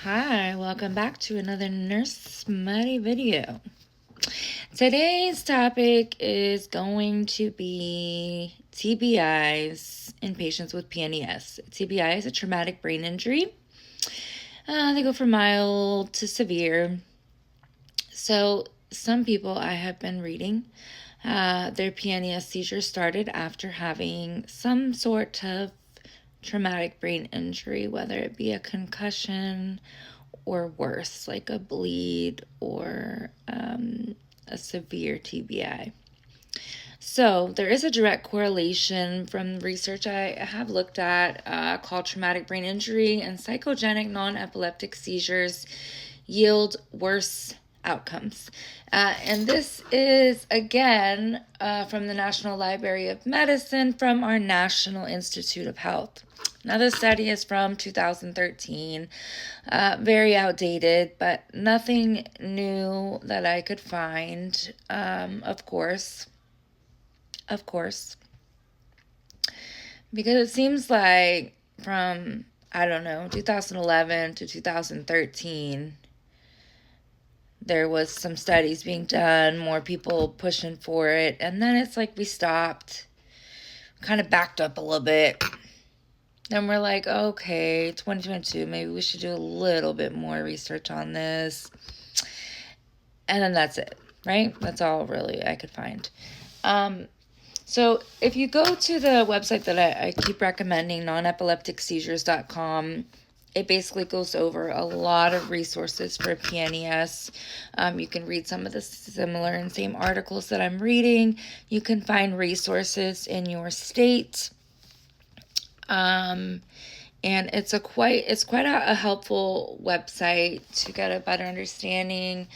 Hi, welcome back to another Nurse Smutty video. Today's topic is going to be TBIs in patients with PNES. TBI is a traumatic brain injury. They go from mild to severe. So some people I have been reading, their PNES seizure started after having some sort of traumatic brain injury, whether it be a concussion or worse, like a bleed or a severe TBI. So there is a direct correlation from research I have looked at called traumatic brain injury and psychogenic non-epileptic seizures yield worse outcomes. And this is, again, from the National Library of Medicine from our National Institute of Health. Now, this study is from 2013, very outdated, but nothing new that I could find, of course, because it seems like from, 2011 to 2013, there was some studies being done, more people pushing for it, and then it's like we stopped, kind of backed up a little bit. Then we're like, okay, 2022, maybe we should do a little bit more research on this. And then that's it, right? That's all really I could find. So if you go to the website that I keep recommending, nonepilepticseizures.com, it basically goes over a lot of resources for PNES. You can read some of the similar and same articles that I'm reading. You can find resources in your state. And it's quite a helpful website to get a better understanding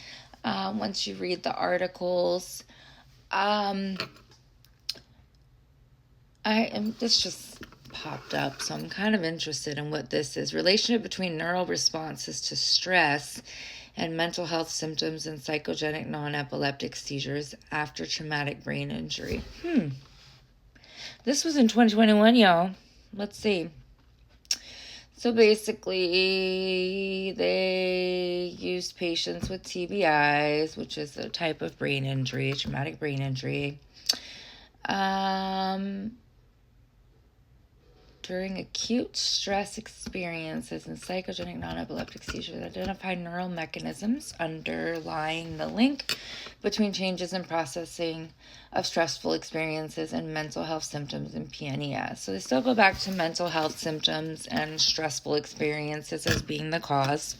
once you read the articles. This just popped up, so I'm kind of interested in what this is. Relationship between neural responses to stress and mental health symptoms and psychogenic non-epileptic seizures after traumatic brain injury. This was in 2021, y'all. Let's see. So basically, they used patients with TBIs, which is a type of brain injury, traumatic brain injury, during acute stress experiences and psychogenic non-epileptic seizures, identify neural mechanisms underlying the link between changes in processing of stressful experiences and mental health symptoms in PNES. So they still go back to mental health symptoms and stressful experiences as being the cause.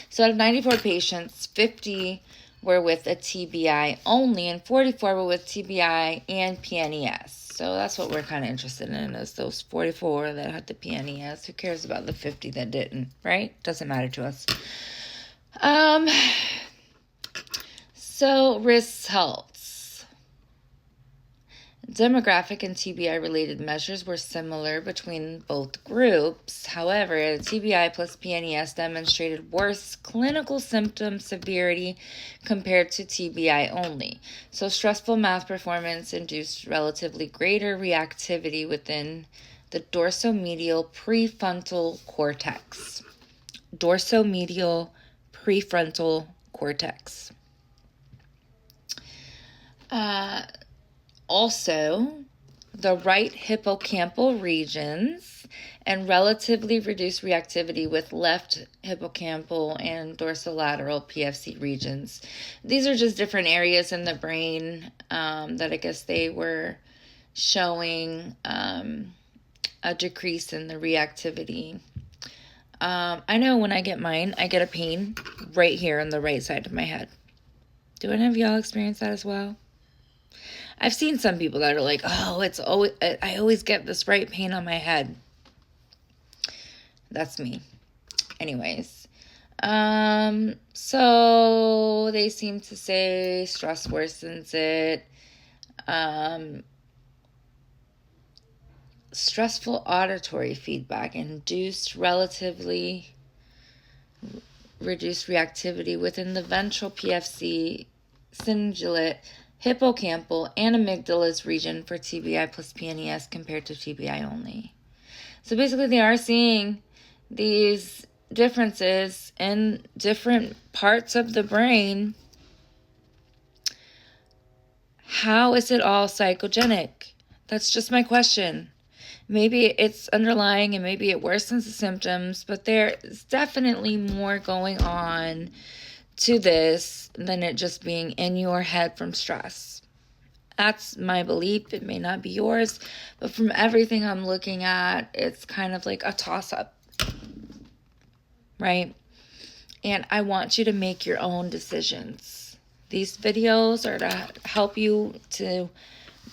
So out of 94 patients, 50 were with a TBI only, and 44 were with TBI and PNES. So that's what we're kind of interested in, is those 44 that had the PNES. Who cares about the 50 that didn't, right? Doesn't matter to us. So results. Demographic and TBI-related measures were similar between both groups. However, TBI plus PNES demonstrated worse clinical symptom severity compared to TBI only. So stressful math performance induced relatively greater reactivity within the dorsomedial prefrontal cortex. Dorsomedial prefrontal cortex. Also, the right hippocampal regions and relatively reduced reactivity with left hippocampal and dorsolateral PFC regions. These are just different areas in the brain that I guess they were showing a decrease in the reactivity. I know when I get mine, I get a pain right here on the right side of my head. Do any of y'all experience that as well? I've seen some people that are like, oh, I always get this right pain on my head. That's me. Anyways. So they seem to say stress worsens it. Stressful auditory feedback induced relatively reduced reactivity within the ventral PFC, cingulate, hippocampal, and amygdala's region for TBI plus PNES compared to TBI only. So basically they are seeing these differences in different parts of the brain, how is it all psychogenic? That's just my question. Maybe it's underlying and maybe it worsens the symptoms, but there is definitely more going on to this than it just being in your head from stress. That's my belief. It may not be yours, but from everything I'm looking at, it's kind of like a toss-up, right? And I want you to make your own decisions. These videos are to help you to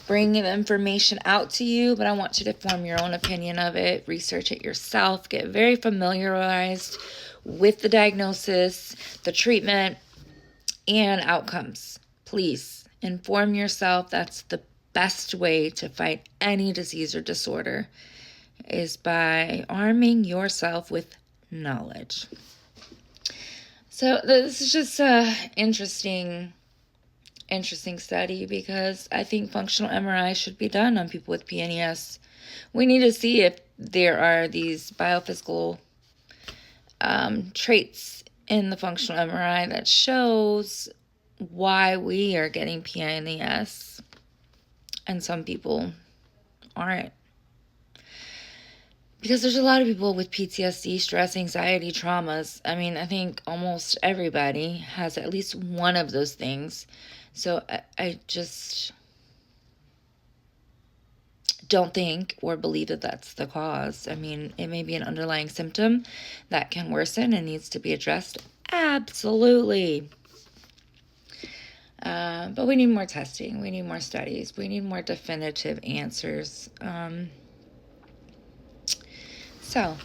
bring the information out to you, but I want you to form your own opinion of it, research it yourself, get very familiarized with the diagnosis, the treatment, and outcomes. Please inform yourself. That's the best way to fight any disease or disorder, is by arming yourself with knowledge. So this is just a interesting study, because I think functional MRI should be done on people with PNES. We need to see if there are these biophysical traits in the functional MRI that shows why we are getting PNES and some people aren't. Because there's a lot of people with PTSD, stress, anxiety, traumas. I mean, I think almost everybody has at least one of those things. So I just don't think or believe that that's the cause. I mean, it may be an underlying symptom that can worsen and needs to be addressed. Absolutely. But we need more testing. We need more studies. We need more definitive answers. So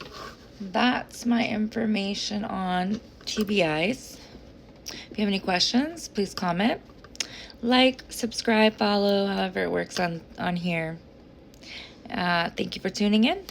that's my information on TBIs. If you have any questions, please comment, like, subscribe, follow, however it works on here. Thank you for tuning in.